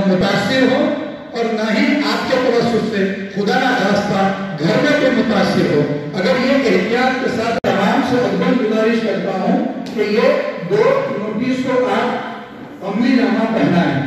न मुतासिर हो और न ही आपके तवज्जुह से खुदा ना खास्ता घर में कोई मुतासिर हो। अगर ये एहतियात के साथ तमाम से अव्वल गुजारिश करता हूँ कि ये 2 नोटिस को आप अमलीनामा पहना है।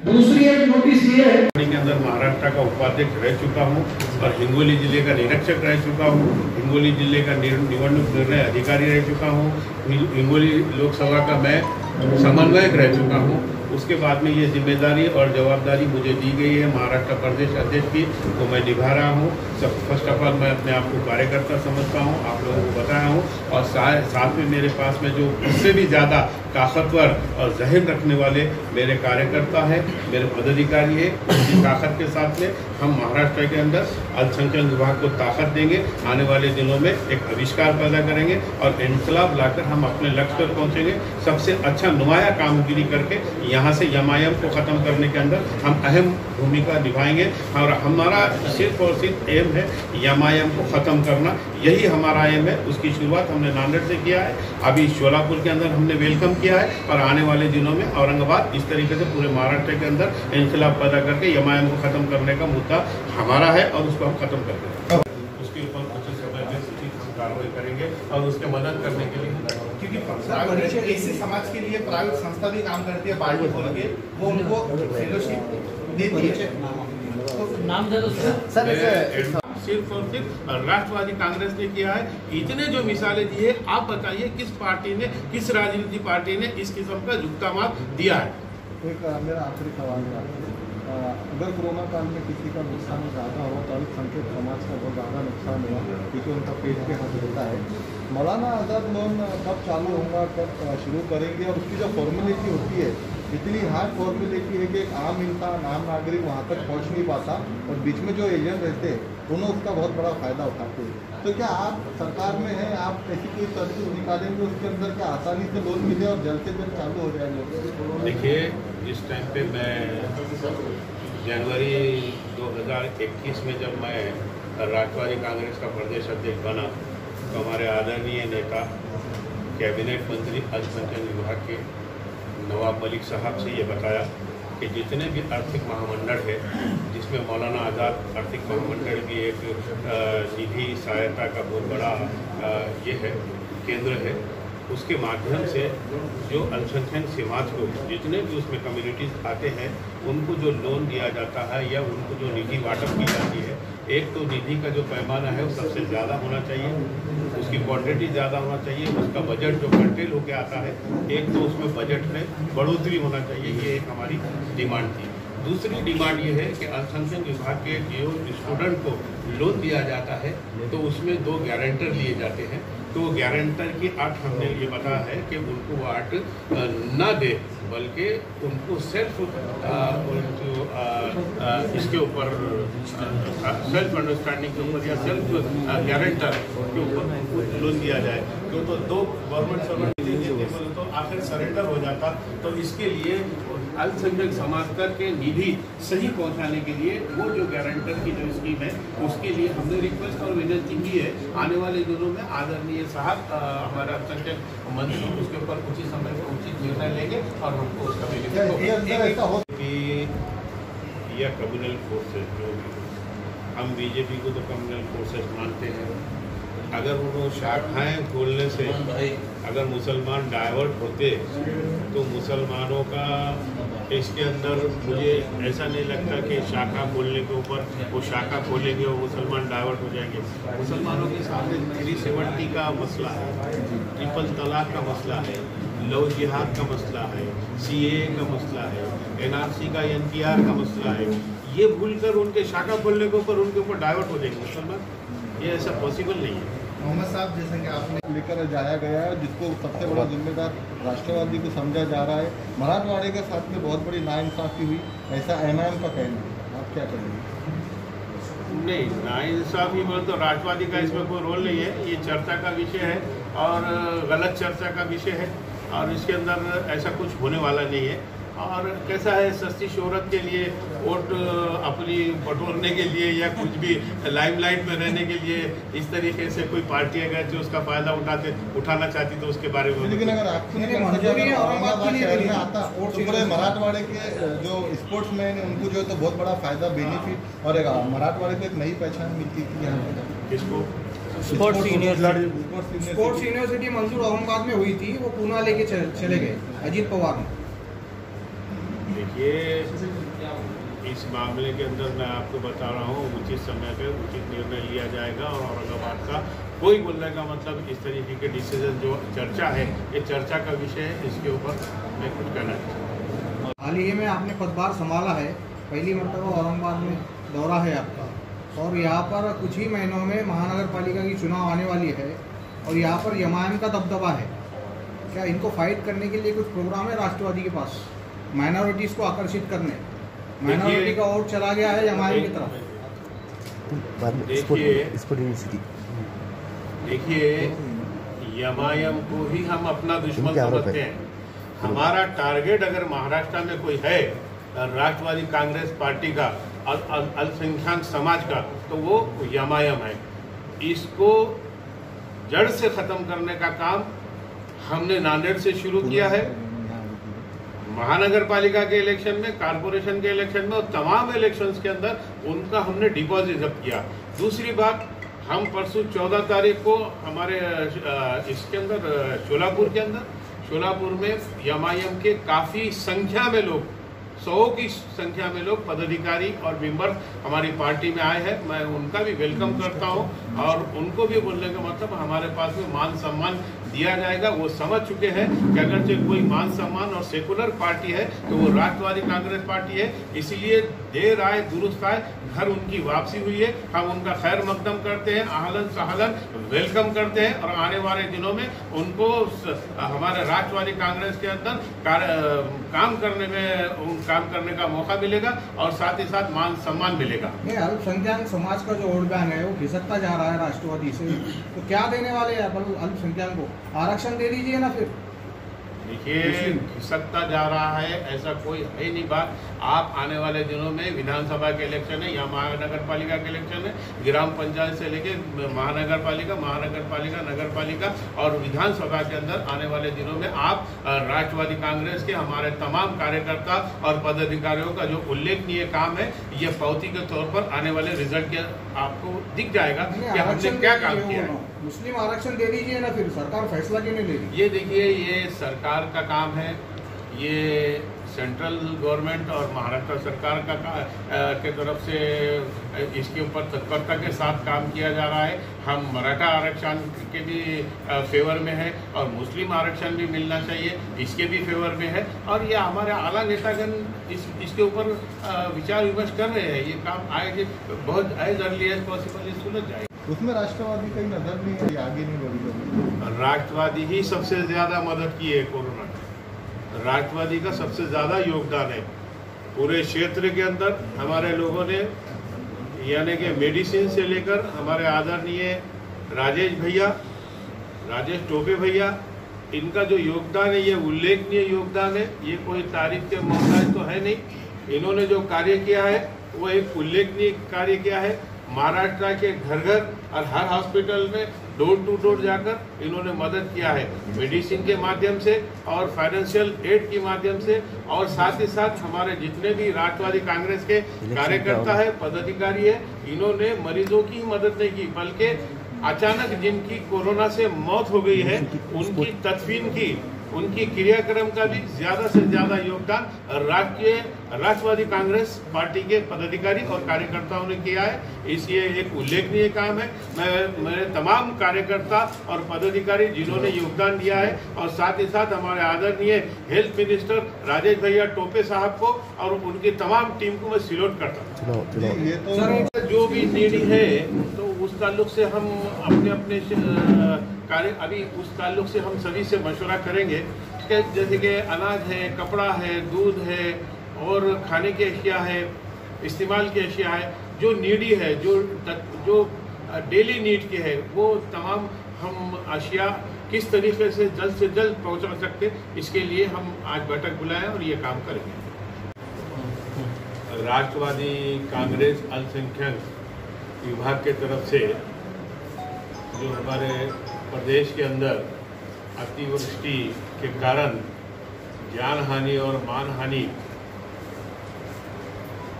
दूसरी एक नोटिस ये है के अंदर महाराष्ट्र का उपाध्यक्ष रह चुका हूँ और हिंगोली जिले का निरीक्षक रह चुका हूँ, हिंगोली जिले का निवडणूक निर्णय अधिकारी रह चुका हूँ, हिंगोली लोकसभा का मैं समन्वयक रह चुका हूँ। उसके बाद में ये जिम्मेदारी और जवाबदारी मुझे दी गई है महाराष्ट्र प्रदेश अध्यक्ष की, तो मैं निभा रहा हूँ। सब फर्स्ट ऑफ ऑल मैं अपने आप को कार्यकर्ता समझता हूँ, आप लोगों को बताया हूँ। और साथ में मेरे पास में जो उससे भी ज़्यादा ताकतवर और जहन रखने वाले मेरे कार्यकर्ता हैं, मेरे पदाधिकारी हैं। उसी ताकत के साथ में हम महाराष्ट्र के अंदर अल्पसंख्यक विभाग को ताकत देंगे। आने वाले दिनों में एक आविष्कार पैदा करेंगे और इनकलाब लाकर हम अपने लक्ष्य पर पहुँचेंगे। सबसे अच्छा नुमाया कामगिरी करके यहाँ से एमआईएम को ख़त्म करने के अंदर हम अहम भूमिका निभाएंगे। और हमारा सिर्फ और सिर्फ एम है एमआईएम को ख़त्म करना, यही हमारा एम है। उसकी शुरुआत हमने नांदेड़ से किया है, अभी शोलापुर के अंदर हमने वेलकम किया है और आने वाले दिनों में औरंगाबाद, इस तरीके से पूरे महाराष्ट्र के अंदर इनकलाब पैदा करके एमआईएम को ख़त्म करने का मुद्दा हमारा है और उसको हम ख़त्म कर देंगे। उसके ऊपर कुछ समय में उचित हम कार्रवाई करेंगे और उसके मदद करने के लिए, क्योंकि ऐसे समाज के लिए प्राइवेट संस्था भी काम करती है पार्टी खोल के, वो उनको फेलोशिप देती है। नाम दे दो सर। सिर्फ और सिर्फ राष्ट्रवादी कांग्रेस ने किया है। इतने जो मिसालें दी है, आप बताइए किस पार्टी ने, किस राजनीतिक पार्टी ने इस किस्म का जुक्तामात दिया है? एक मेरा आखिरी सवाल है, अगर कोरोना काल में किसी का नुकसान ज़्यादा हुआ तो अल्पसंख्यक समाज का बहुत ज़्यादा नुकसान हुआ, क्योंकि उनका पेट पे हाथ रहता है। मौलाना आज़ाद लोन कब चालू होगा, कब शुरू करेंगे? और उसकी जो फॉर्मेलिटी होती है, इतनी हार्ड फॉर्मेलिटी है कि एक आम इंसान, आम नागरिक वहाँ तक पहुँच नहीं पाता और बीच में जो एजेंट रहते हैं दोनों उसका बहुत बड़ा फ़ायदा उठाते हैं। तो क्या आप सरकार में हैं, आप ऐसी कोई तरकीब निकालेंगे उसके अंदर क्या आसानी से लोन मिले और जल्द से जल्द चालू हो जाएंगे? देखिए, जिस टाइम पे मैं जनवरी 2021 में जब मैं राष्ट्रवादी कांग्रेस का प्रदेश अध्यक्ष बना तो हमारे आदरणीय नेता कैबिनेट मंत्री अल्पसंख्यक विभाग के नवाब मलिक साहब से ये बताया कि जितने भी आर्थिक महामंडल है, जिसमें मौलाना आज़ाद आर्थिक महामंडल की एक निधि सहायता का बहुत बड़ा ये है केंद्र है, उसके माध्यम से जो अल्पसंख्यक समाज को जितने भी उसमें कम्युनिटीज़ आते हैं उनको जो लोन दिया जाता है या उनको जो निधि वाटप की जाती है, एक तो निधि का जो पैमाना है वो सबसे ज़्यादा होना चाहिए, उसकी क्वांटिटी ज़्यादा होना चाहिए, उसका बजट जो कंटेल होकर आता है, एक तो उसमें बजट में बढ़ोतरी होना चाहिए। ये एक हमारी डिमांड थी। दूसरी डिमांड ये है कि अल्पसंख्यक विभाग के जो स्टूडेंट को लोन दिया जाता है तो उसमें 2 गारंटर लिए जाते हैं। तो गारंटर की अट हमने ये बताया है कि उनको वो अट न दे, बल्कि उनको सेल्फ इसके ऊपर सेल्फ अंडरस्टैंडिंग के ऊपर या सेल्फ गारंटर के ऊपर उनको लोन दिया जाए। क्यों तो 2 गवर्नमेंट सर्वेंट तो आखिर सरेंडर हो जाता। तो इसके लिए अल्पसंख्यक समाज तक के निधि सही पहुंचाने के लिए वो जो गारंटर की जो स्कीम है उसके लिए हमने रिक्वेस्ट और विनती की है। आने वाले दिनों में आदरणीय साहब हमारा अल्पसंख्यक मंत्री उसके ऊपर उचित समय पर उचित निर्णय लेंगे और हमको उसका कि यह कम्युनल फोर्सेज जो हम बीजेपी को तो कम्युनल फोर्सेज मानते हैं, अगर उनको शाखाएँ खोलने से अगर मुसलमान डाइवर्ट होते तो मुसलमानों का इसके अंदर मुझे ऐसा नहीं लगता कि शाखा खोलने के ऊपर वो शाखा खोलेंगे और मुसलमान डाइवर्ट हो जाएंगे। मुसलमानों के सामने 370 का मसला है, ट्रिपल तलाक का मसला है, लव जिहाद का मसला है, CAA का मसला है, NRC का NPR का मसला है। ये भूलकर उनके शाखा खोलने के ऊपर उनके ऊपर डाइवर्ट हो जाएंगे मुसलमान, ये ऐसा पॉसिबल नहीं है। मोहम्मद साहब, जैसे कि आपने लेकर जाया गया है जिसको सबसे बड़ा जिम्मेदार राष्ट्रवादी को समझा जा रहा है, मराठवाड़े के साथ में बहुत बड़ी नाइंसाफ़ी हुई, ऐसा MIM का कहना है, आप क्या करेंगे? नहीं, नाइंसाफ़ी बोल तो राष्ट्रवादी का इसमें कोई रोल नहीं है। ये चर्चा का विषय है और गलत चर्चा का विषय है और इसके अंदर ऐसा कुछ होने वाला नहीं है। और कैसा है सस्ती शोहरत के लिए, वोट अपनी बटोरने के लिए या कुछ भी लाइमलाइट में रहने के लिए इस तरीके से कोई पार्टी अगर जो उसका फायदा उठाना चाहती तो उसके बारे में। लेकिन अगर औरंगाबाद शहर में आता तो पूरे मराठवाड़े के जो स्पोर्ट्समैन हैं उनको जो है तो बहुत बड़ा फायदा बेनिफिट और मराठवाड़े को एक नई पहचान मिलती थी यहाँ पे। किसको? स्पोर्ट्स यूनिवर्सिटी मंजूर औरंगाबाद में हुई थी, वो पूना लेके चले गए अजीत पवार ने। देखिए, इस मामले के अंदर मैं आपको बता रहा हूँ उचित समय पे उचित निर्णय लिया जाएगा और औरंगाबाद का कोई बोलने का मतलब इस तरीके के डिसीजन जो चर्चा है ये चर्चा का विषय है, इसके ऊपर मैं कुछ कहना चाहता हूँ। हाल ही में आपने पदभार संभाला है, पहली मरतबा औरंगाबाद में दौरा है आपका, और यहाँ पर कुछ ही महीनों में महानगर पालिका की चुनाव आने वाली है और यहाँ पर एमआईएम का दबदबा है। क्या इनको फाइट करने के लिए कुछ प्रोग्राम है राष्ट्रवादी के पास, माइनॉरिटीज को आकर्षित करने? माइनॉरिटी का वोट चला गया है एमआईएम की तरफ। देखिए, एमआईएम को ही हम अपना दुश्मन समझते हैं। हमारा टारगेट अगर महाराष्ट्र में कोई है राष्ट्रवादी कांग्रेस पार्टी का अल्पसंख्यक समाज का तो वो एमआईएम है। इसको जड़ से खत्म करने का काम हमने नांदेड़ से शुरू किया है। महानगर पालिका के इलेक्शन में, कारपोरेशन के इलेक्शन में और तमाम इलेक्शंस के अंदर उनका हमने डिपॉजिट जब्त किया। दूसरी बात, हम परसों 14 तारीख को हमारे इसके अंदर शोलापुर में एमआईएम के काफ़ी संख्या में लोग, 100 की संख्या में लोग पदाधिकारी और मेंबर हमारी पार्टी में आए हैं। मैं उनका भी वेलकम करता हूं और उनको भी बोलने का मतलब हमारे पास में मान सम्मान दिया जाएगा। वो समझ चुके हैं कि अगर जो कोई मान सम्मान और सेकुलर पार्टी है तो वो राष्ट्रवादी कांग्रेस पार्टी है। इसीलिए देर आए दुरुस्त आए, घर उनकी वापसी हुई है। हम उनका खैर मकदम करते हैं, आहलन सहलन वेलकम करते हैं और आने वाले दिनों में उनको हमारे राष्ट्रवादी कांग्रेस के अंदर काम करने का मौका मिलेगा और साथ ही साथ मान सम्मान मिलेगा। अल्पसंख्यक समाज का जो वोट बैंक है वो खिसकता जा रहा है राष्ट्रवादी से, तो क्या देने वाले हैं अल्पसंख्यक को? आरक्षण दे दीजिए ना फिर। देखिए, खिसकता जा रहा है ऐसा कोई है नहीं बात। आप आने वाले दिनों में विधानसभा के इलेक्शन है या महानगर पालिका के इलेक्शन है, ग्राम पंचायत से लेके महानगर पालिका, नगर पालिका और विधानसभा के अंदर आने वाले दिनों में आप राष्ट्रवादी कांग्रेस के हमारे तमाम कार्यकर्ता और पदाधिकारियों का जो उल्लेखनीय काम है ये पावती के तौर पर आने वाले रिजल्ट के आपको दिख जाएगा कि हमने क्या काम किया है। मुस्लिम आरक्षण दे दीजिए ना फिर, सरकार फैसला क्यों नहीं ले रही? ये देखिए, ये सरकार का काम है, ये सेंट्रल गवर्नमेंट और महाराष्ट्र सरकार के तरफ से इसके ऊपर तत्परता के साथ काम किया जा रहा है। हम मराठा आरक्षण के भी फेवर में है और मुस्लिम आरक्षण भी मिलना चाहिए, इसके भी फेवर में है और ये हमारे आला नेतागण इसके ऊपर विचार विमर्श कर रहे हैं। ये काम आएगी बहुत एज अर्ली एज पॉसिबल सुलझ जाएगा। उसमें राष्ट्रवादी कहीं नजर नहीं है, आगे नहीं बढ़ी। राष्ट्रवादी ही सबसे ज्यादा मदद की है कोरोना, राष्ट्रवादी का सबसे ज़्यादा योगदान है पूरे क्षेत्र के अंदर। हमारे लोगों ने यानी कि मेडिसिन से लेकर हमारे आदरणीय राजेश टोपे भैया, इनका जो योगदान है ये उल्लेखनीय योगदान है। ये कोई तारीफ के मोहताज तो है नहीं। इन्होंने जो कार्य किया है वो एक उल्लेखनीय कार्य किया है। महाराष्ट्र के घर घर और हर हॉस्पिटल में डोर टू डोर जाकर इन्होंने मदद किया है, मेडिसिन के माध्यम से और फाइनेंशियल एड के माध्यम से। और साथ ही साथ हमारे जितने भी राष्ट्रवादी कांग्रेस के कार्यकर्ता है, पदाधिकारी है, इन्होंने मरीजों की मदद नहीं की बल्कि अचानक जिनकी कोरोना से मौत हो गई है उनकी तदफीन की, उनकी क्रियाक्रम का भी ज्यादा से ज्यादा योगदान राष्ट्रवादी कांग्रेस पार्टी के पदाधिकारी और कार्यकर्ताओं ने किया है। इसलिए एक उल्लेखनीय काम है। मेरे तमाम कार्यकर्ता और पदाधिकारी जिन्होंने योगदान दिया है और साथ ही साथ हमारे आदरणीय हेल्थ मिनिस्टर राजेश भैया टोपे साहब को और उनकी तमाम टीम को मैं सैल्यूट करता हूँ। जो भी नीड है तो उस ताल्लुक से हम अपने कार्य अभी उस ताल्लुक से हम सभी से मशवरा करेंगे कि जैसे कि अनाज है, कपड़ा है, दूध है और खाने की अशिया है, इस्तेमाल की अशिया है, जो नीडी है, जो डेली नीड की है, वो तमाम हम अशिया किस तरीके से जल्द पहुंचा सकते, इसके लिए हम आज बैठक बुलाए और ये काम करेंगे। राष्ट्रवादी कांग्रेस अल्पसंख्यक विभाग के तरफ से जो हमारे प्रदेश के अंदर अतिवृष्टि के कारण जान हानि और मान हानि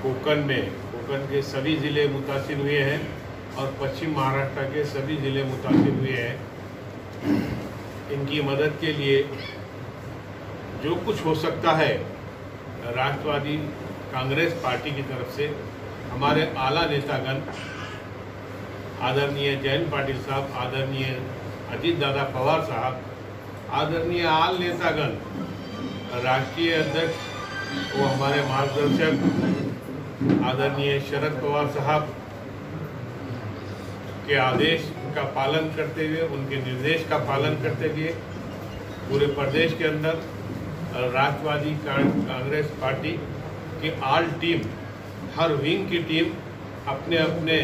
कोकण के सभी ज़िले मुतासिर हुए हैं और पश्चिम महाराष्ट्र के सभी ज़िले मुतासिर हुए हैं। इनकी मदद के लिए जो कुछ हो सकता है, राष्ट्रवादी कांग्रेस पार्टी की तरफ से हमारे आला नेतागण आदरणीय जयंत पाटिल साहब, आदरणीय अजीत दादा पवार साहब, आदरणीय आल नेतागण, राष्ट्रीय अध्यक्ष वो हमारे मार्गदर्शक आदरणीय शरद पवार साहब के आदेश का पालन करते हुए, उनके निर्देश का पालन करते हुए पूरे प्रदेश के अंदर राष्ट्रवादी कांग्रेस पार्टी की आल टीम, हर विंग की टीम अपने अपने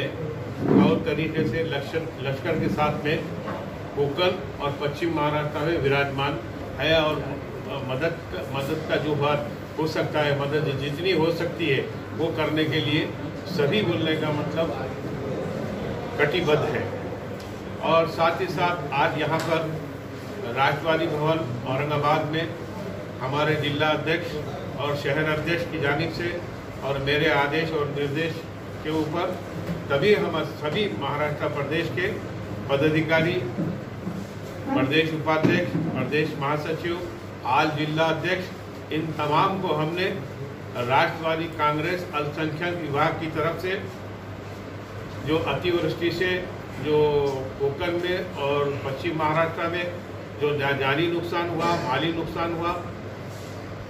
तौर तरीके से लश्कर के साथ में कोकण और पश्चिम महाराष्ट्र में विराजमान है और मदद का जो बात हो सकता है, मदद जितनी हो सकती है वो करने के लिए सभी बोलने का मतलब कटिबद्ध है। और साथ ही साथ आज यहाँ पर राष्ट्रवादी भवन औरंगाबाद में हमारे जिला अध्यक्ष और शहर अध्यक्ष की जानिब से और मेरे आदेश और निर्देश के ऊपर तभी हम सभी महाराष्ट्र प्रदेश के पदाधिकारी, प्रदेश उपाध्यक्ष, प्रदेश महासचिव, आल जिला अध्यक्ष, इन तमाम को हमने राष्ट्रवादी कांग्रेस अल्पसंख्यक विभाग की तरफ से जो अतिवृष्टि से जो कोकण में और पश्चिम महाराष्ट्र में जो जानी नुकसान हुआ, माली नुकसान हुआ,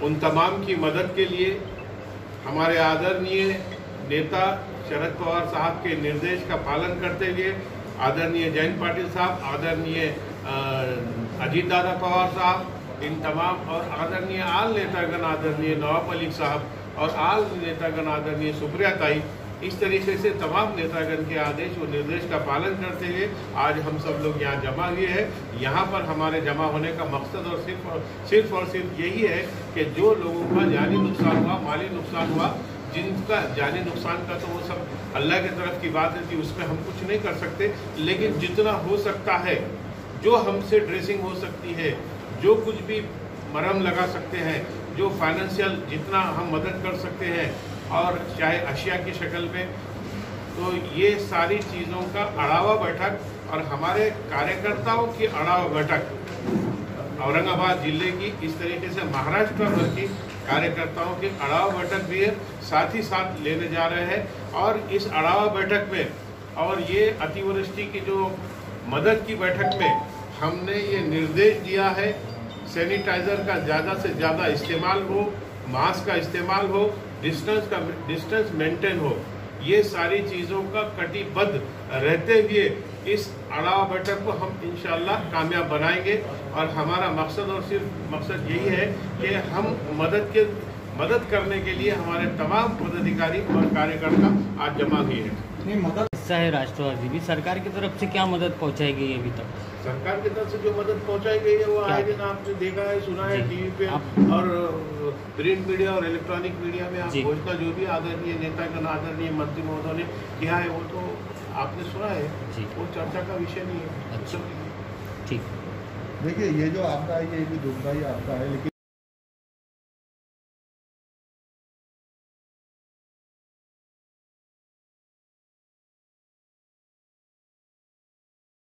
उन तमाम की मदद के लिए हमारे आदरणीय नेता शरद पवार साहब के निर्देश का पालन करते हुए आदरणीय जयंत पाटिल साहब, आदरणीय अजीत दादा पवार साहब, इन तमाम और आदरणीय आल नेतागण, आदरणीय नवाब मलिक साहब और आल नेतागण आदरणीय सुप्रिया ताई, इस तरीके से तमाम नेतागण के आदेश और निर्देश का पालन करते हुए आज हम सब लोग यहाँ जमा हुए हैं। यहाँ पर हमारे जमा होने का मकसद और सिर्फ यही है कि जो लोगों का जानी नुकसान हुआ, माली नुकसान हुआ, जिनका जानी नुकसान का तो वो सब अल्लाह की तरफ की बात है कि उसमें हम कुछ नहीं कर सकते, लेकिन जितना हो सकता है, जो हमसे ड्रेसिंग हो सकती है, जो कुछ भी मरहम लगा सकते हैं, जो फाइनेंशियल जितना हम मदद कर सकते हैं और चाहे अशिया की शक्ल में, तो ये सारी चीज़ों का अड़ावा बैठक और हमारे कार्यकर्ताओं की अड़ावा बैठक औरंगाबाद जिले की, इस तरीके से महाराष्ट्र भर की कार्यकर्ताओं की अड़ावा बैठक भी है, साथ ही साथ लेने जा रहे हैं। और इस अड़ावा बैठक में और ये अतिवृष्टि की जो मदद की बैठक में हमने ये निर्देश दिया है, सैनिटाइज़र का ज़्यादा से ज़्यादा इस्तेमाल हो, मास्क का इस्तेमाल हो, डिस्टेंस मेंटेन हो, ये सारी चीज़ों का कटिबद्ध रहते हुए इस अड़ावा बैठक को हम इंशाअल्लाह कामयाब बनाएंगे। और हमारा मकसद और सिर्फ मकसद यही है कि हम मदद करने के लिए हमारे तमाम पदाधिकारी और कार्यकर्ता आज जमा हुए हैं। नहीं, मदद हिस्सा है राष्ट्रवादी भी, सरकार की तरफ से क्या मदद पहुंचाई गई अभी तक? सरकार की तरफ से जो मदद पहुंचाई गई है वो आए दिन आपने देखा है, सुना है टीवी पे और प्रिंट मीडिया और इलेक्ट्रॉनिक मीडिया में आप घोषणा जो भी आदरणीय नेतागण, आदरणीय मंत्री महोदय ने किया है वो तो आपने सुना है, वो चर्चा का विषय नहीं है। अच्छा, ठीक। देखिए, ये जो आपदा है ये भी दुखदायी आपदा है, लेकिन